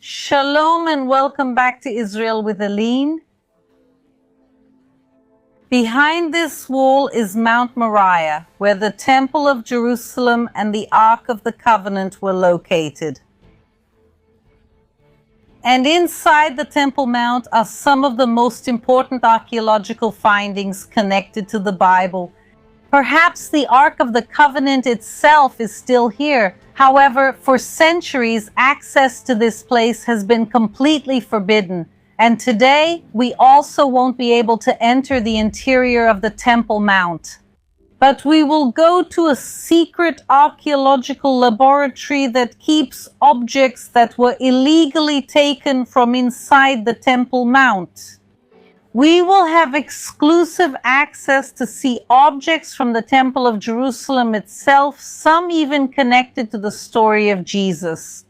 Shalom and welcome back to Israel with Aline. Behind this wall is Mount Moriah, where the Temple of Jerusalem and the Ark of the Covenant were located. And inside the Temple Mount are some of the most important archaeological findings connected to the Bible. Perhaps the Ark of the Covenant itself is still here. However, for centuries, access to this place has been completely forbidden. And today, we also won't be able to enter the interior of the Temple Mount. But we will go to a secret archaeological laboratory that keeps objects that were illegally taken from inside the Temple Mount. We will have exclusive access to see objects from the Temple of Jerusalem itself, some even connected to the story of Jesus.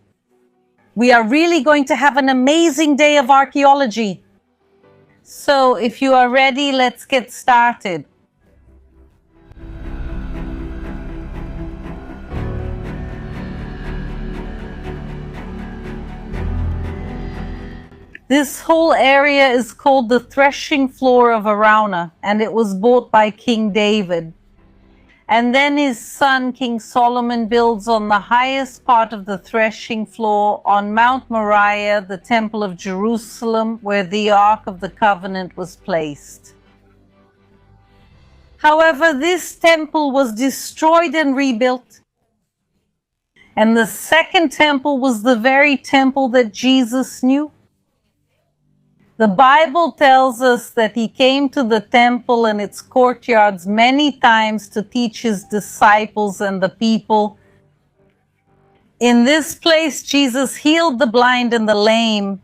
We are really going to have an amazing day of archaeology. So if you are ready, let's get started. This whole area is called the threshing floor of Araunah, and it was bought by King David. And then his son, King Solomon, builds on the highest part of the threshing floor on Mount Moriah, the Temple of Jerusalem, where the Ark of the Covenant was placed. However, this temple was destroyed and rebuilt. And the second temple was the very temple that Jesus knew. The Bible tells us that he came to the temple and its courtyards many times to teach his disciples and the people. In this place, Jesus healed the blind and the lame.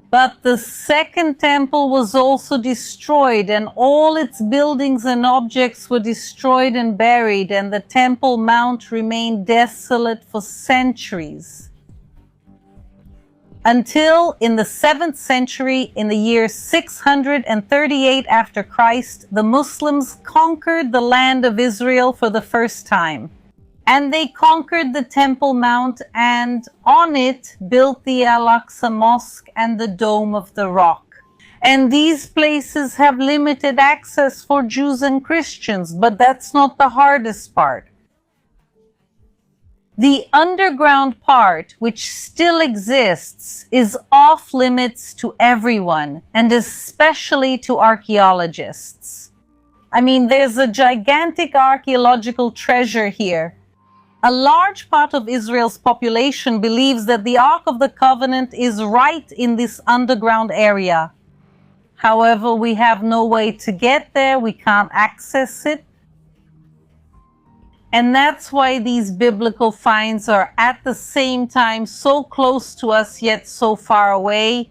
But the second temple was also destroyed, and all its buildings and objects were destroyed and buried, and the Temple Mount remained desolate for centuries. Until in the 7th century, in the year 638 after Christ, the Muslims conquered the land of Israel for the first time. And they conquered the Temple Mount and on it built the Al-Aqsa Mosque and the Dome of the Rock. And these places have limited access for Jews and Christians, but that's not the hardest part. The underground part, which still exists, is off limits to everyone, and especially to archaeologists. I mean, there's a gigantic archaeological treasure here. A large part of Israel's population believes that the Ark of the Covenant is right in this underground area. However, we have no way to get there, we can't access it. And that's why these biblical finds are at the same time so close to us yet so far away.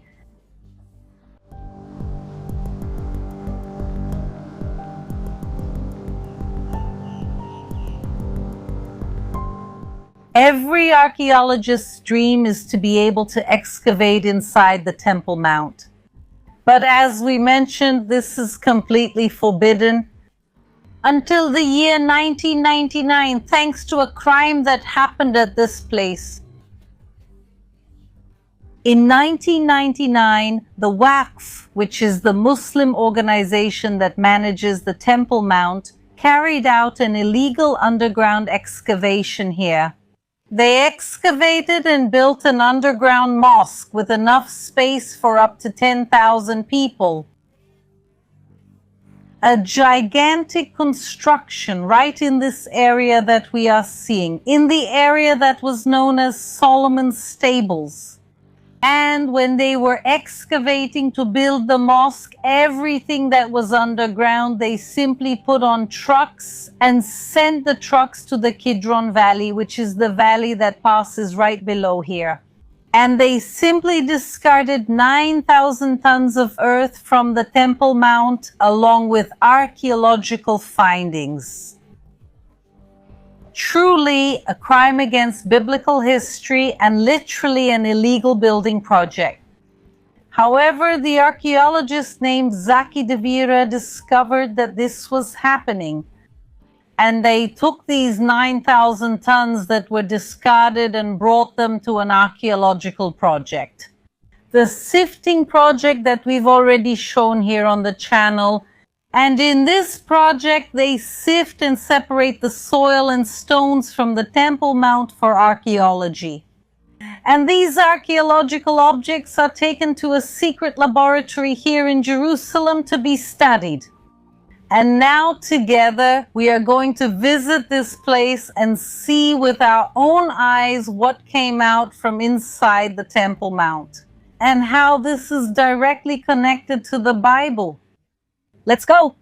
Every archaeologist's dream is to be able to excavate inside the Temple Mount. But as we mentioned, this is completely forbidden. Until the year 1999, thanks to a crime that happened at this place. In 1999, the Waqf, which is the Muslim organization that manages the Temple Mount, carried out an illegal underground excavation here. They excavated and built an underground mosque with enough space for up to 10,000 people. A gigantic construction right in this area that we are seeing, in the area that was known as Solomon's Stables. And when they were excavating to build the mosque, everything that was underground, they simply put on trucks and sent the trucks to the Kidron Valley, which is the valley that passes right below here. And they simply discarded 9,000 tons of earth from the Temple Mount along with archaeological findings. Truly a crime against biblical history and literally an illegal building project. However, the archaeologist named Zaki de Vira discovered that this was happening. and they took these 9,000 tons that were discarded and brought them to an archaeological project. The sifting project that we've already shown here on the channel. And in this project, they sift and separate the soil and stones from the Temple Mount for archaeology. And these archaeological objects are taken to a secret laboratory here in Jerusalem to be studied. And now together we are going to visit this place and see with our own eyes what came out from inside the Temple Mount and how this is directly connected to the Bible. Let's go!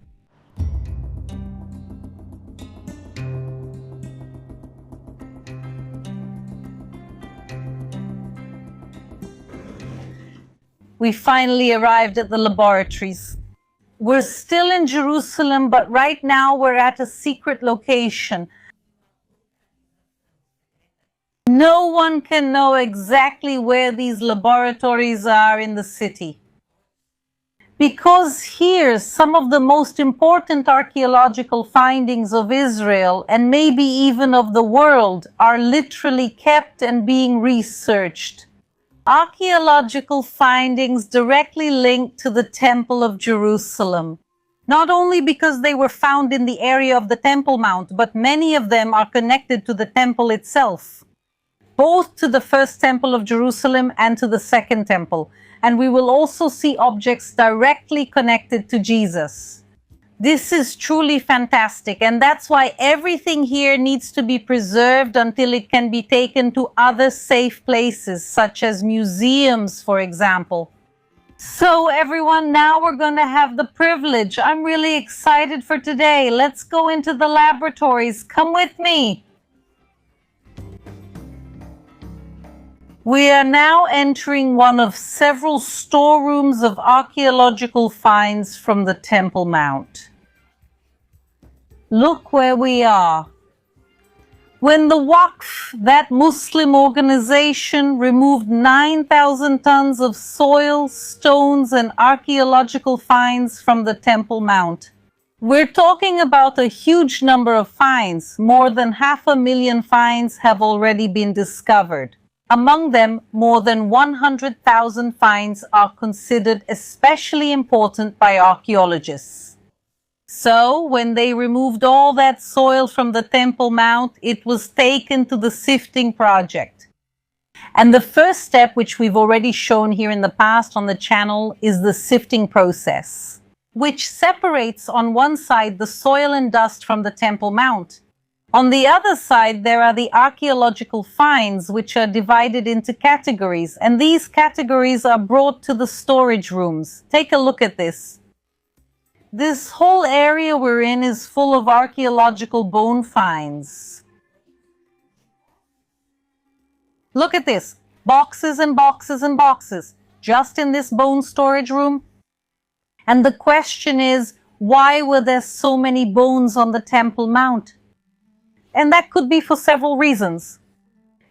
We finally arrived at the laboratories. We're still in Jerusalem, but right now we're at a secret location. No one can know exactly where these laboratories are in the city. Because here, some of the most important archaeological findings of Israel, and maybe even of the world, are literally kept and being researched. Archaeological findings directly linked to the Temple of Jerusalem. Not only because they were found in the area of the Temple Mount, but many of them are connected to the temple itself, both to the first temple of Jerusalem and to the second temple. And we will also see objects directly connected to Jesus. This is truly fantastic, and that's why everything here needs to be preserved until it can be taken to other safe places, such as museums, for example. So everyone, now we're going to have the privilege. I'm really excited for today. Let's go into the laboratories. Come with me. We are now entering one of several storerooms of archaeological finds from the Temple Mount. Look where we are. When the Waqf, that Muslim organization, removed 9,000 tons of soil, stones, and archaeological finds from the Temple Mount. We're talking about a huge number of finds. More than 500,000 finds have already been discovered. Among them, more than 100,000 finds are considered especially important by archaeologists. So, when they removed all that soil from the Temple Mount, it was taken to the sifting project. And the first step, which we've already shown here in the past on the channel, is the sifting process, which separates on one side the soil and dust from the Temple Mount. On the other side, there are the archaeological finds, which are divided into categories, and these categories are brought to the storage rooms. Take a look at this. This whole area we're in is full of archaeological bone finds. Look at this. Boxes and boxes and boxes, just in this bone storage room. And the question is, why were there so many bones on the Temple Mount? And that could be for several reasons.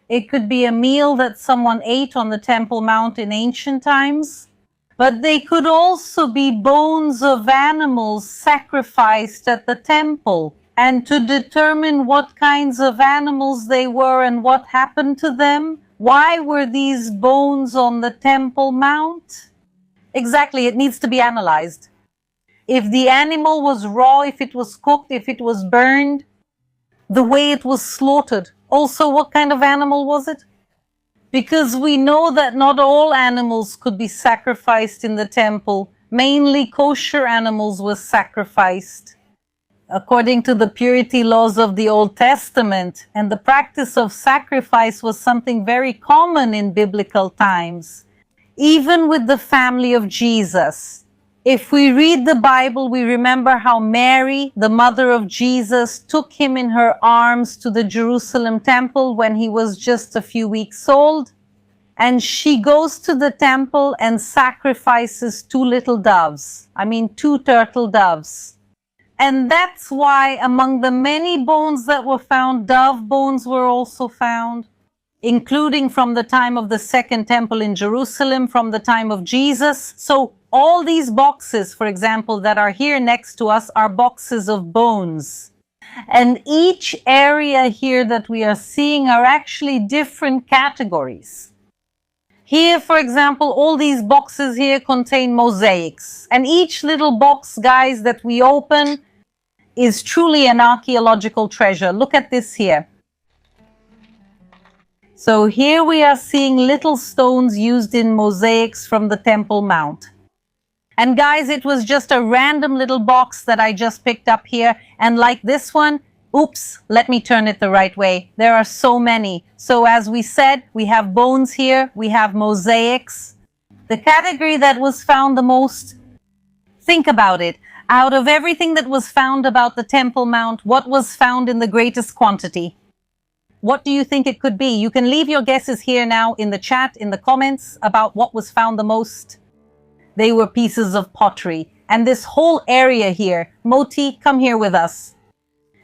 It could be a meal that someone ate on the Temple Mount in ancient times, but they could also be bones of animals sacrificed at the temple. And to determine what kinds of animals they were and what happened to them, why were these bones on the Temple Mount? Exactly, it needs to be analyzed. If the animal was raw, if it was cooked, if it was burned, the way it was slaughtered. Also, what kind of animal was it? Because we know that not all animals could be sacrificed in the temple. Mainly kosher animals were sacrificed. According to the purity laws of the Old Testament, and the practice of sacrifice was something very common in biblical times. Even with the family of Jesus. If we read the Bible, we remember how Mary, the mother of Jesus, took him in her arms to the Jerusalem temple when he was just a few weeks old. And she goes to the temple and sacrifices two turtle doves. And that's why among the many bones that were found, dove bones were also found, including from the time of the second temple in Jerusalem, from the time of Jesus. So all these boxes, for example, that are here next to us are boxes of bones. And each area here that we are seeing are actually different categories. Here, for example, all these boxes here contain mosaics. And each little box, guys, that we open is truly an archaeological treasure. Look at this here. So here we are seeing little stones used in mosaics from the Temple Mount. And guys, it was just a random little box that I just picked up here. And like this one, oops, let me turn it the right way. There are so many. So as we said, we have bones here, we have mosaics. The category that was found the most, think about it. Out of everything that was found about the Temple Mount, what was found in the greatest quantity? What do you think it could be? You can leave your guesses here now in the chat, in the comments, about what was found the most. They were pieces of pottery. And this whole area here, Moti, come here with us.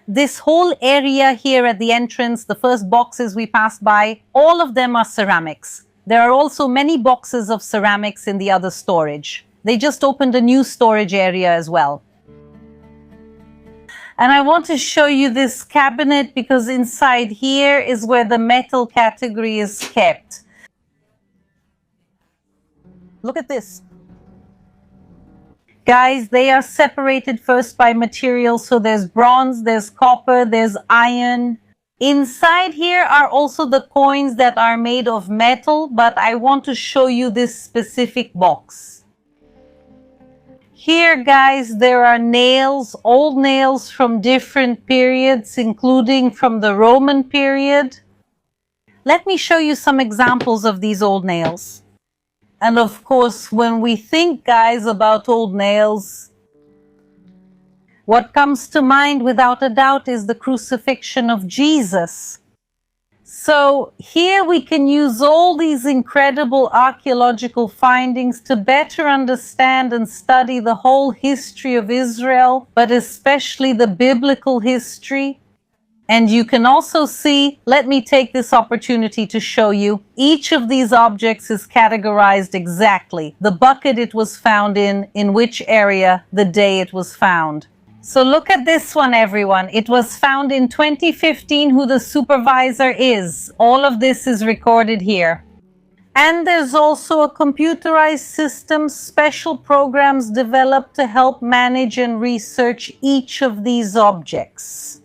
This whole area here at the entrance, the first boxes we passed by, all of them are ceramics. There are also many boxes of ceramics in the other storage. They just opened a new storage area as well. And I want to show you this cabinet because inside here is where the metal category is kept. Look at this. Guys, they are separated first by material. So there's bronze, there's copper, there's iron. Inside here are also the coins that are made of metal, but I want to show you this specific box. Here, guys, there are nails, old nails from different periods, including from the Roman period. Let me show you some examples of these old nails. And of course, when we think, guys, about old nails, what comes to mind without a doubt is the crucifixion of Jesus. So here we can use all these incredible archaeological findings to better understand and study the whole history of Israel, but especially the biblical history. And you can also see, let me take this opportunity to show you, each of these objects is categorized exactly. The bucket it was found in which area, the day it was found. So look at this one, everyone. It was found in 2015, who the supervisor is. All of this is recorded here. And there's also a computerized system, special programs developed to help manage and research each of these objects.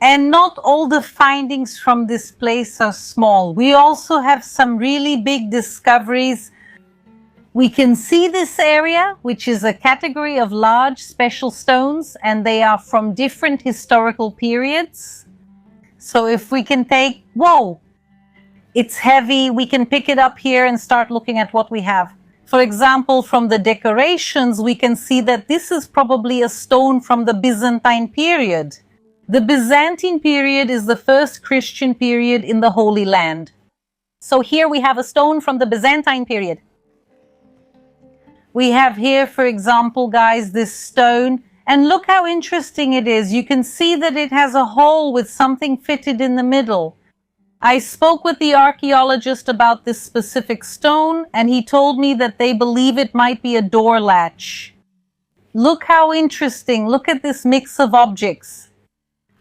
And not all the findings from this place are small. We also have some really big discoveries. We can see this area, which is a category of large special stones, and they are from different historical periods. So if we can take, whoa, it's heavy, we can pick it up here and start looking at what we have. For example, from the decorations, we can see that this is probably a stone from the Byzantine period. The Byzantine period is the first Christian period in the Holy Land. So here we have a stone from the Byzantine period. We have here, for example, guys, this stone. And look how interesting it is. You can see that it has a hole with something fitted in the middle. I spoke with the archaeologist about this specific stone, and he told me that they believe it might be a door latch. Look how interesting. Look at this mix of objects.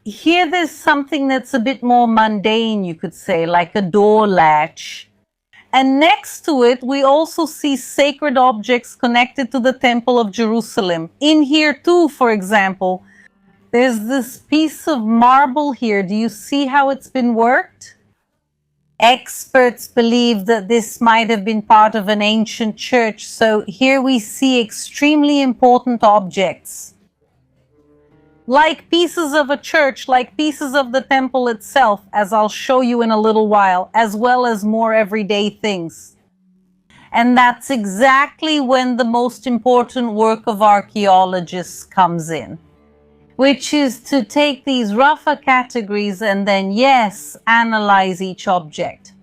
Here there's something that's a bit more mundane, you could say, like a door latch. And next to it, we also see sacred objects connected to the Temple of Jerusalem. In here too, for example, there's this piece of marble here. Do you see how it's been worked? Experts believe that this might have been part of an ancient church. So here we see extremely important objects. Like pieces of a church, like pieces of the temple itself, as I'll show you in a little while, as well as more everyday things. And that's exactly when the most important work of archaeologists comes in, which is to take these rougher categories and then, yes, analyze each object.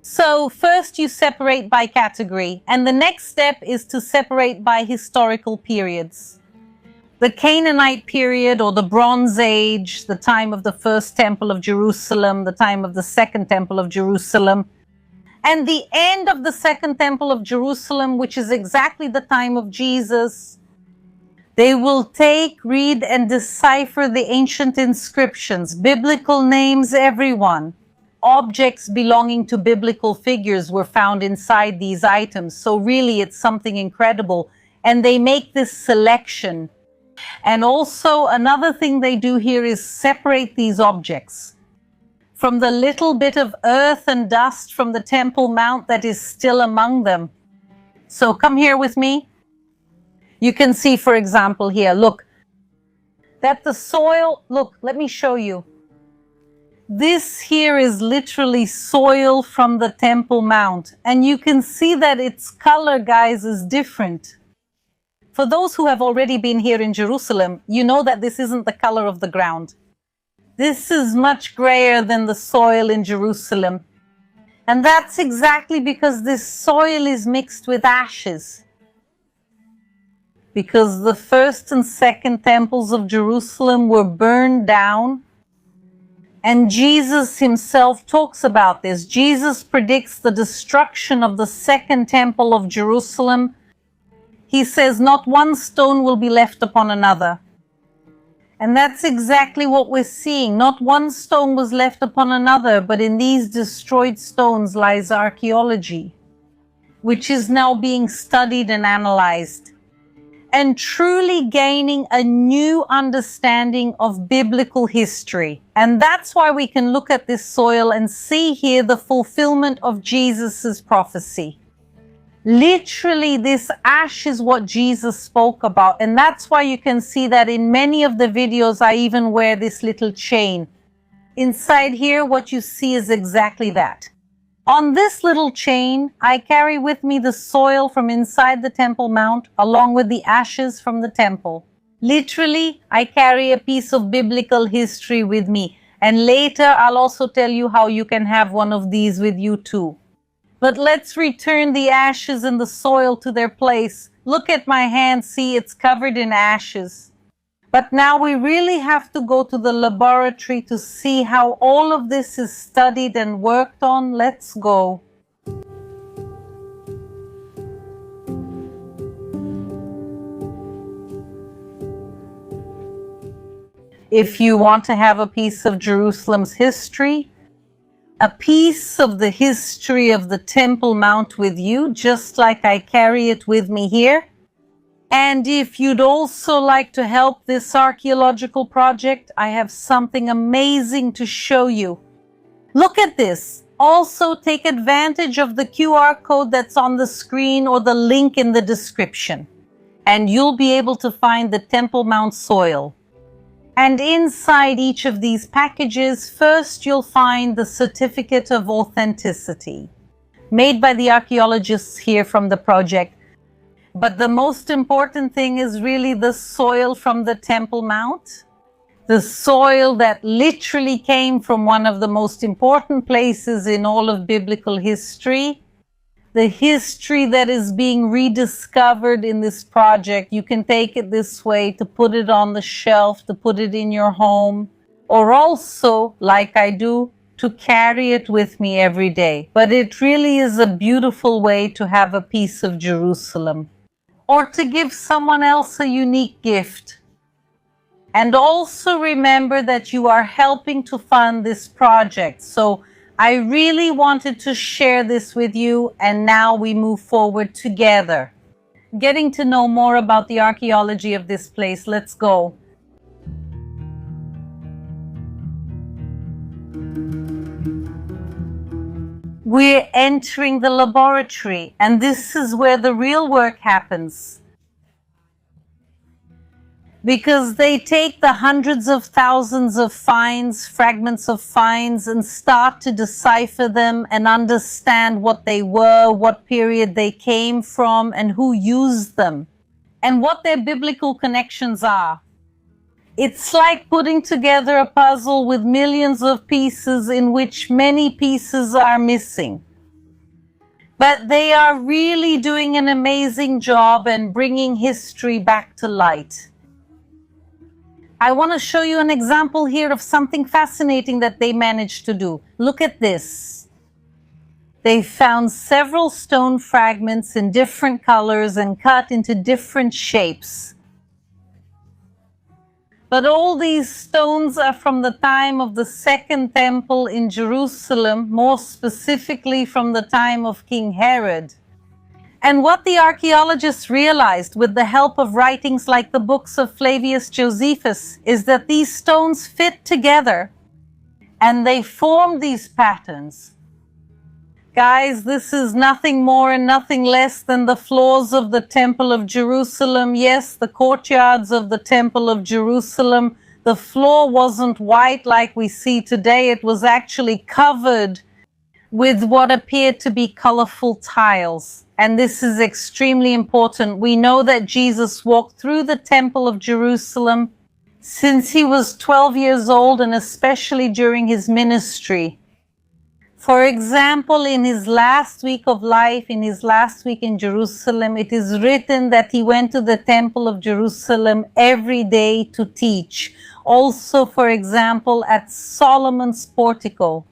So first you separate by category, and the next step is to separate by historical periods. The Canaanite period, or the Bronze Age, the time of the first Temple of Jerusalem, the time of the second Temple of Jerusalem, and the end of the second Temple of Jerusalem, which is exactly the time of Jesus. They will take, read, and decipher the ancient inscriptions, biblical names, everyone. Objects belonging to biblical figures were found inside these items. So really, it's something incredible. And they make this selection. And also another thing they do here is separate these objects from the little bit of earth and dust from the Temple Mount that is still among them. So come here with me. You can see, for example, here, look, that the soil, look, let me show you. This here is literally soil from the Temple Mount. And you can see that its color, guys, is different. For those who have already been here in Jerusalem, you know that this isn't the color of the ground. This is much grayer than the soil in Jerusalem. And that's exactly because this soil is mixed with ashes. Because the first and second temples of Jerusalem were burned down. And Jesus himself talks about this. Jesus predicts the destruction of the second temple of Jerusalem. He says, not one stone will be left upon another. And that's exactly what we're seeing. Not one stone was left upon another, but in these destroyed stones lies archaeology, which is now being studied and analyzed, and truly gaining a new understanding of biblical history. And that's why we can look at this soil and see here the fulfillment of Jesus's prophecy. Literally, this ash is what Jesus spoke about. And that's why you can see that in many of the videos, I even wear this little chain. Inside here, what you see is exactly that. On this little chain, I carry with me the soil from inside the Temple Mount, along with the ashes from the temple. Literally, I carry a piece of biblical history with me. And later, I'll also tell you how you can have one of these with you too. But let's return the ashes and the soil to their place. Look at my hand, see, it's covered in ashes. But now we really have to go to the laboratory to see how all of this is studied and worked on. Let's go. If you want to have a piece of Jerusalem's history, a piece of the history of the Temple Mount with you, just like I carry it with me here. And if you'd also like to help this archaeological project, I have something amazing to show you. Look at this. Also take advantage of the QR code that's on the screen or the link in the description. And you'll be able to find the Temple Mount soil. And inside each of these packages, first you'll find the certificate of authenticity, made by the archaeologists here from the project. But the most important thing is really the soil from the Temple Mount, the soil that literally came from one of the most important places in all of biblical history, the history that is being rediscovered in this project. You can take it this way, to put it on the shelf, to put it in your home, or also, like I do, to carry it with me every day. But it really is a beautiful way to have a piece of Jerusalem, or to give someone else a unique gift. And also remember that you are helping to fund this project. So I really wanted to share this with you, and now we move forward together, getting to know more about the archaeology of this place. Let's go. We're entering the laboratory, and this is where the real work happens. Because they take the hundreds of thousands of finds, fragments of finds, and start to decipher them and understand what they were, what period they came from, and who used them, and what their biblical connections are. It's like putting together a puzzle with millions of pieces in which many pieces are missing. But they are really doing an amazing job and bringing history back to light. I want to show you an example here of something fascinating that they managed to do. Look at this. They found several stone fragments in different colors and cut into different shapes. But all these stones are from the time of the Second Temple in Jerusalem, more specifically from the time of King Herod. And what the archaeologists realized with the help of writings like the books of Flavius Josephus is that these stones fit together and they form these patterns. Guys, this is nothing more and nothing less than the floors of the Temple of Jerusalem. Yes, the courtyards of the Temple of Jerusalem. The floor wasn't white like we see today. It was actually covered with what appeared to be colorful tiles. And this is extremely important. We know that Jesus walked through the Temple of Jerusalem since he was 12 years old, and especially during his ministry. For example, in his last week of life, in his last week in Jerusalem, it is written that he went to the Temple of Jerusalem every day to teach. Also, for example, at Solomon's portico.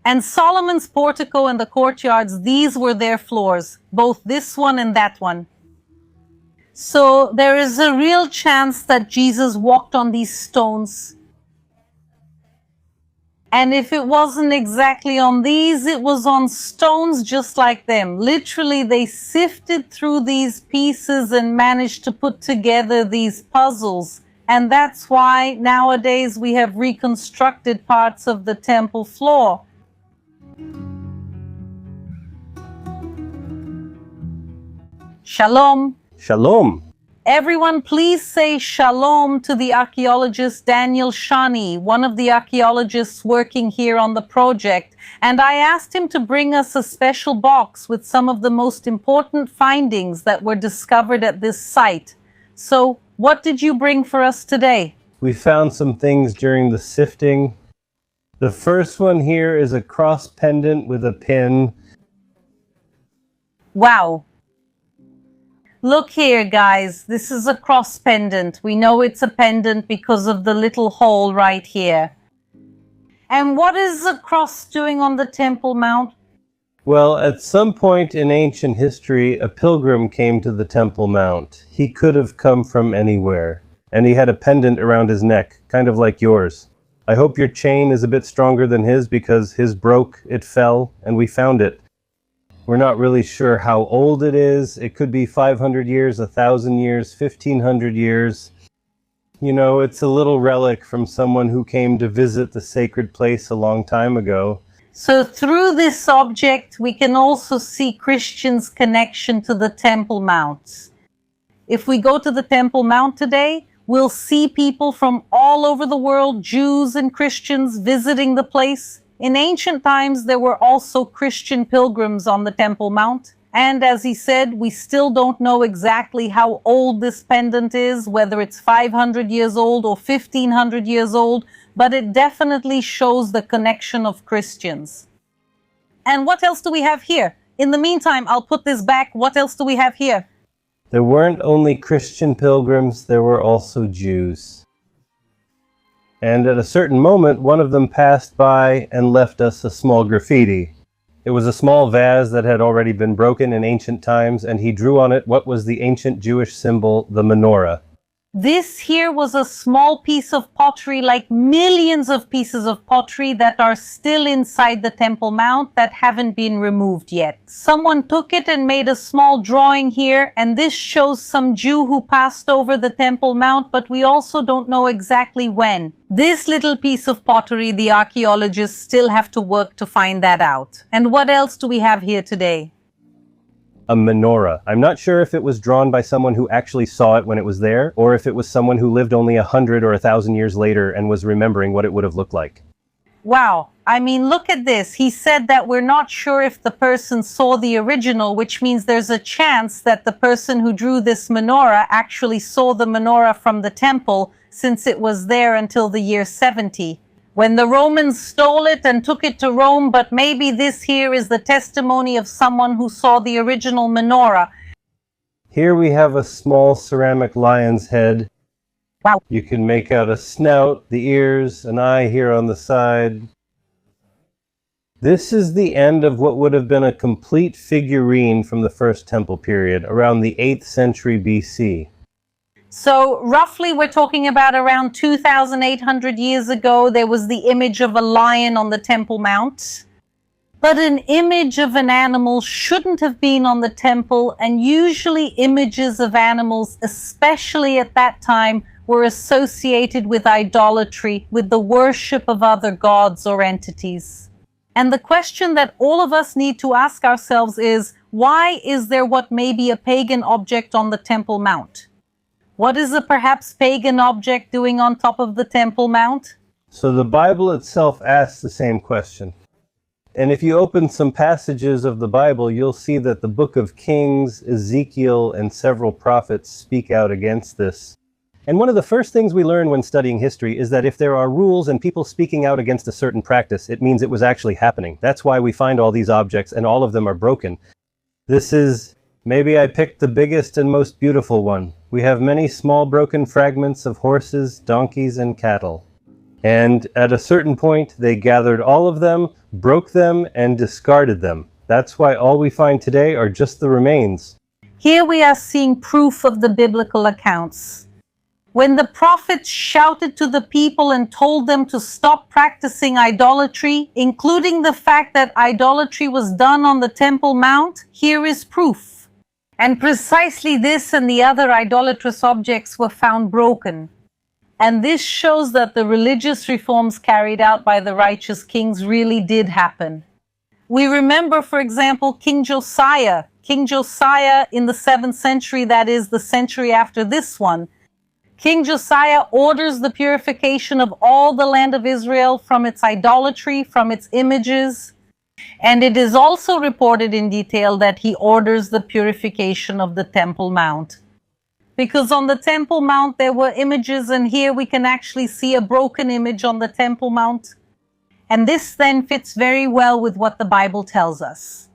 And Solomon's portico and the courtyards, these were their floors, both this one and that one. So there is a real chance that Jesus walked on these stones. And if it wasn't exactly on these, it was on stones just like them. Literally, they sifted through these pieces and managed to put together these puzzles. And that's why nowadays we have reconstructed parts of the temple floor. Shalom. Shalom. Everyone, please say shalom to the archaeologist Daniel Shani, one of the archaeologists working here on the project. And I asked him to bring us a special box with some of the most important findings that were discovered at this site. So, what did you bring for us today? We found some things during the sifting. The first one here is a cross pendant with a pin. Wow. Look here, guys. This is a cross pendant. We know it's a pendant because of the little hole right here. And what is the cross doing on the Temple Mount? Well, at some point in ancient history, a pilgrim came to the Temple Mount. He could have come from anywhere, and he had a pendant around his neck, kind of like yours. I hope your chain is a bit stronger than his because his broke, it fell, and we found it. We're not really sure how old it is. It could be 500 years, 1,000 years, 1,500 years. You know, it's a little relic from someone who came to visit the sacred place a long time ago. So through this object, we can also see Christians' connection to the Temple Mount. If we go to the Temple Mount today, we'll see people from all over the world, Jews and Christians, visiting the place. In ancient times, there were also Christian pilgrims on the Temple Mount. And as he said, we still don't know exactly how old this pendant is, whether it's 500 years old or 1,500 years old, but it definitely shows the connection of Christians. And what else do we have here? In the meantime, I'll put this back. What else do we have here? There weren't only Christian pilgrims, there were also Jews. And at a certain moment, one of them passed by and left us a small graffiti. It was a small vase that had already been broken in ancient times, and he drew on it what was the ancient Jewish symbol, the menorah. This here was a small piece of pottery, like millions of pieces of pottery that are still inside the Temple Mount that haven't been removed yet. Someone took it and made a small drawing here, and this shows some Jew who passed over the Temple Mount, but we also don't know exactly when. This little piece of pottery, the archaeologists still have to work to find that out. And what else do we have here today? A menorah. I'm not sure if it was drawn by someone who actually saw it when it was there, or if it was someone who lived only 100 or 1,000 years later and was remembering what it would have looked like. Wow. I mean, look at this. He said that we're not sure if the person saw the original, which means there's a chance that the person who drew this menorah actually saw the menorah from the temple, since it was there until the year 70. When the Romans stole it and took it to Rome, but maybe this here is the testimony of someone who saw the original menorah. Here we have a small ceramic lion's head. Wow. You can make out a snout, the ears, an eye here on the side. This is the end of what would have been a complete figurine from the First Temple period, around the 8th century BC. So roughly we're talking about around 2,800 years ago, there was the image of a lion on the Temple Mount. But an image of an animal shouldn't have been on the temple, and usually images of animals, especially at that time, were associated with idolatry, with the worship of other gods or entities. And the question that all of us need to ask ourselves is, why is there what may be a pagan object on the Temple Mount? What is a perhaps pagan object doing on top of the Temple Mount? So the Bible itself asks the same question. And if you open some passages of the Bible, you'll see that the book of Kings, Ezekiel, and several prophets speak out against this. And one of the first things we learn when studying history is that if there are rules and people speaking out against a certain practice, it means it was actually happening. That's why we find all these objects, and all of them are broken. This is, maybe I picked the biggest and most beautiful one. We have many small broken fragments of horses, donkeys, and cattle. And at a certain point, they gathered all of them, broke them, and discarded them. That's why all we find today are just the remains. Here we are seeing proof of the biblical accounts. When the prophets shouted to the people and told them to stop practicing idolatry, including the fact that idolatry was done on the Temple Mount, here is proof. And precisely this and the other idolatrous objects were found broken. And this shows that the religious reforms carried out by the righteous kings really did happen. We remember, for example, King Josiah. King Josiah in the 7th century, that is the century after this one, King Josiah orders the purification of all the land of Israel from its idolatry, from its images. And it is also reported in detail that he orders the purification of the Temple Mount. Because on the Temple Mount there were images, and here we can actually see a broken image on the Temple Mount. And this then fits very well with what the Bible tells us.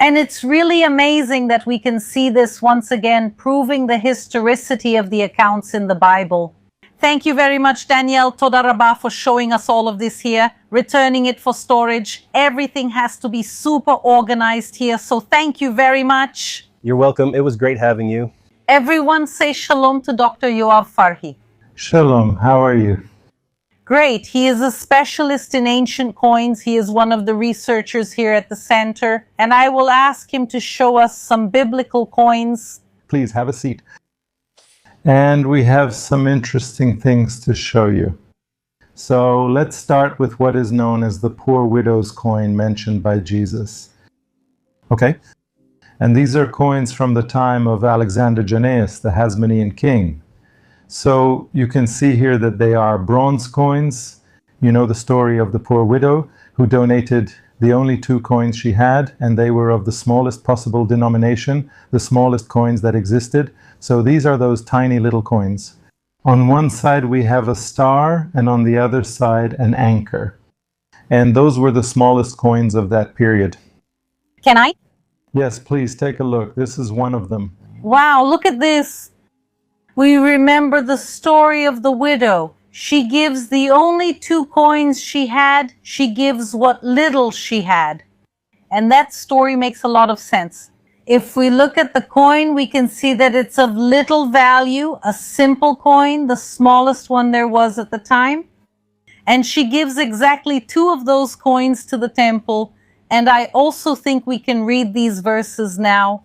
And it's really amazing that we can see this once again, proving the historicity of the accounts in the Bible. Thank you very much, Danielle Toda Rabah, for showing us all of this here, returning it for storage. Everything has to be super organized here, so thank you very much. You're welcome. It was great having you. Everyone say shalom to Dr. Yoav Farhi. Shalom, how are you? Great. He is a specialist in ancient coins. He is one of the researchers here at the center. And I will ask him to show us some biblical coins. Please have a seat. And we have some interesting things to show you. So let's start with what is known as the poor widow's coin mentioned by Jesus. Okay? And these are coins from the time of Alexander Jannaeus, the Hasmonean king. So you can see here that they are bronze coins. You know the story of the poor widow who donated the only 2 coins she had, and they were of the smallest possible denomination, the smallest coins that existed. So these are those tiny little coins. On one side we have a star, and on the other side an anchor. And those were the smallest coins of that period. Can I? Yes, please take a look. This is one of them. Wow, look at this. We remember the story of the widow. She gives the only 2 coins she had. She gives what little she had. And that story makes a lot of sense. If we look at the coin, we can see that it's of little value, a simple coin, the smallest one there was at the time. And she gives exactly 2 of those coins to the temple. And I also think we can read these verses now.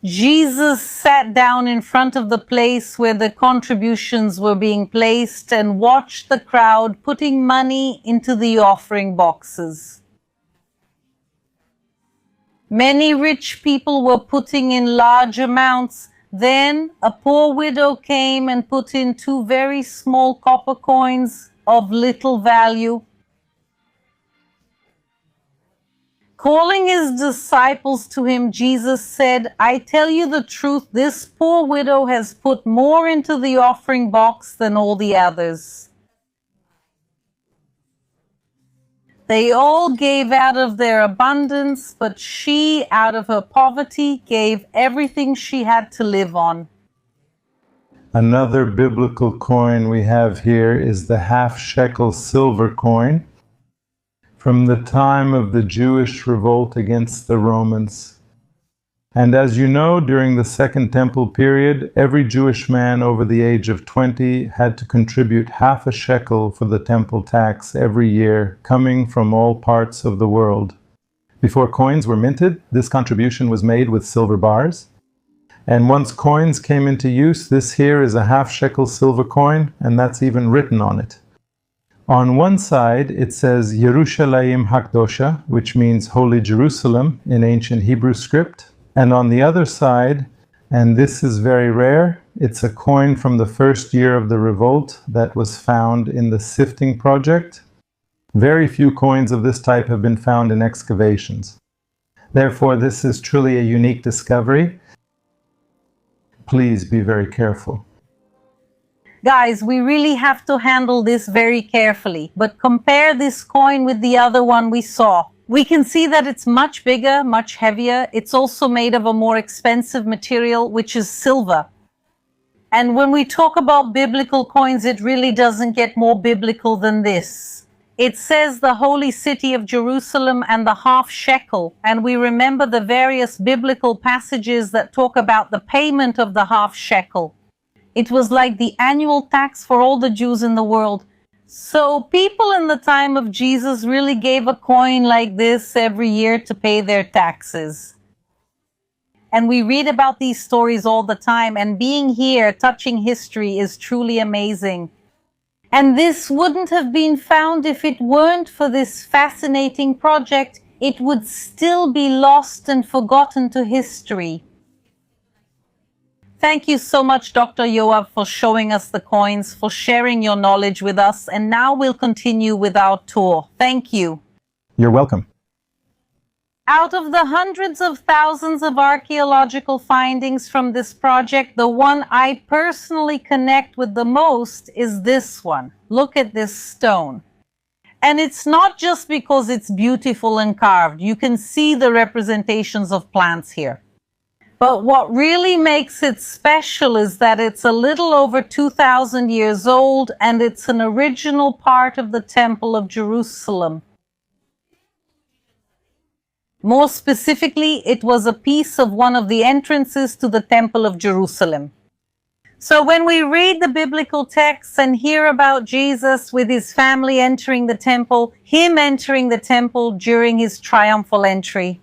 Jesus sat down in front of the place where the contributions were being placed and watched the crowd putting money into the offering boxes. Many rich people were putting in large amounts. Then a poor widow came and put in 2 very small copper coins of little value. Calling his disciples to him, Jesus said, I tell you the truth, this poor widow has put more into the offering box than all the others. They all gave out of their abundance, but she, out of her poverty, gave everything she had to live on. Another biblical coin we have here is the half-shekel silver coin from the time of the Jewish revolt against the Romans. And as you know, during the Second Temple period, every Jewish man over the age of 20 had to contribute half a shekel for the temple tax every year, coming from all parts of the world. Before coins were minted, this contribution was made with silver bars. And once coins came into use, this here is a half shekel silver coin, and that's even written on it. On one side, it says Yerushalayim Hakdosha, which means Holy Jerusalem in ancient Hebrew script. And on the other side, and this is very rare, it's a coin from the first year of the revolt that was found in the sifting project. Very few coins of this type have been found in excavations. Therefore, this is truly a unique discovery. Please be very careful. Guys, we really have to handle this very carefully, but compare this coin with the other one we saw. We can see that it's much bigger, much heavier. It's also made of a more expensive material, which is silver. And when we talk about biblical coins, it really doesn't get more biblical than this. It says the holy city of Jerusalem and the half shekel, and we remember the various biblical passages that talk about the payment of the half shekel. It was like the annual tax for all the Jews in the world. So people in the time of Jesus really gave a coin like this every year to pay their taxes. And we read about these stories all the time, and being here, touching history, is truly amazing. And this wouldn't have been found if it weren't for this fascinating project. It would still be lost and forgotten to history. Thank you so much, Dr. Yoav, for showing us the coins, for sharing your knowledge with us, and now we'll continue with our tour. Thank you. You're welcome. Out of the hundreds of thousands of archaeological findings from this project, the one I personally connect with the most is this one. Look at this stone. And it's not just because it's beautiful and carved. You can see the representations of plants here. But what really makes it special is that it's a little over 2,000 years old, and it's an original part of the Temple of Jerusalem. More specifically, it was a piece of one of the entrances to the Temple of Jerusalem. So when we read the biblical texts and hear about Jesus with his family entering the temple, him entering the temple during his triumphal entry,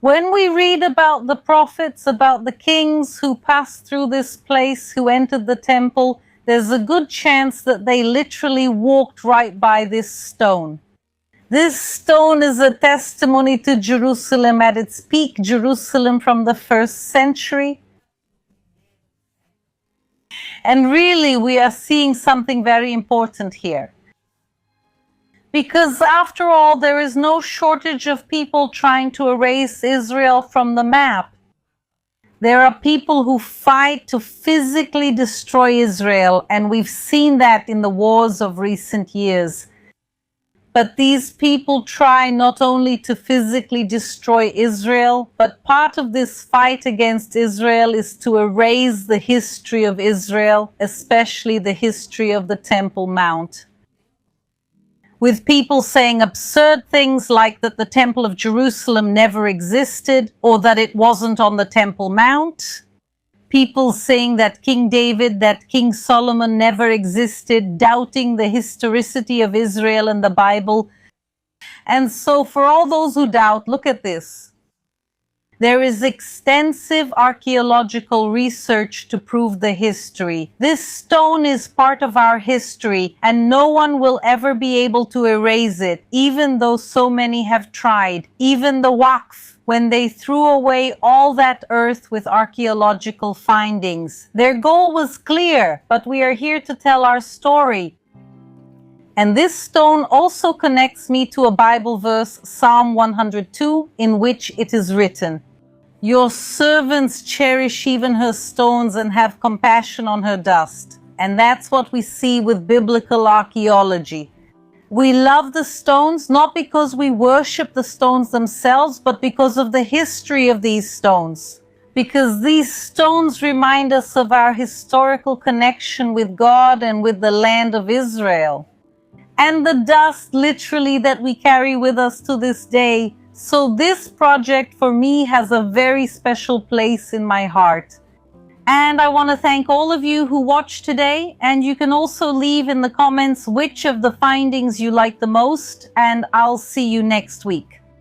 when we read about the prophets, about the kings who passed through this place, who entered the temple, there's a good chance that they literally walked right by this stone. This stone is a testimony to Jerusalem at its peak, Jerusalem from the 1st century. And really, we are seeing something very important here. Because after all, there is no shortage of people trying to erase Israel from the map. There are people who fight to physically destroy Israel, and we've seen that in the wars of recent years. But these people try not only to physically destroy Israel, but part of this fight against Israel is to erase the history of Israel, especially the history of the Temple Mount. With people saying absurd things like that the Temple of Jerusalem never existed, or that it wasn't on the Temple Mount. People saying that King David, that King Solomon never existed, doubting the historicity of Israel and the Bible. And so for all those who doubt, look at this. There is extensive archaeological research to prove the history. This stone is part of our history, and no one will ever be able to erase it, even though so many have tried. Even the Waqf, when they threw away all that earth with archaeological findings. Their goal was clear, but we are here to tell our story. And this stone also connects me to a Bible verse, Psalm 102, in which it is written, "Your servants cherish even her stones and have compassion on her dust." And that's what we see with biblical archaeology. We love the stones not because we worship the stones themselves, but because of the history of these stones. Because these stones remind us of our historical connection with God and with the land of Israel. And the dust literally that we carry with us to this day So this project for me has a very special place in my heart. And I want to thank all of you who watched today, and you can also leave in the comments which of the findings you like the most, and I'll see you next week.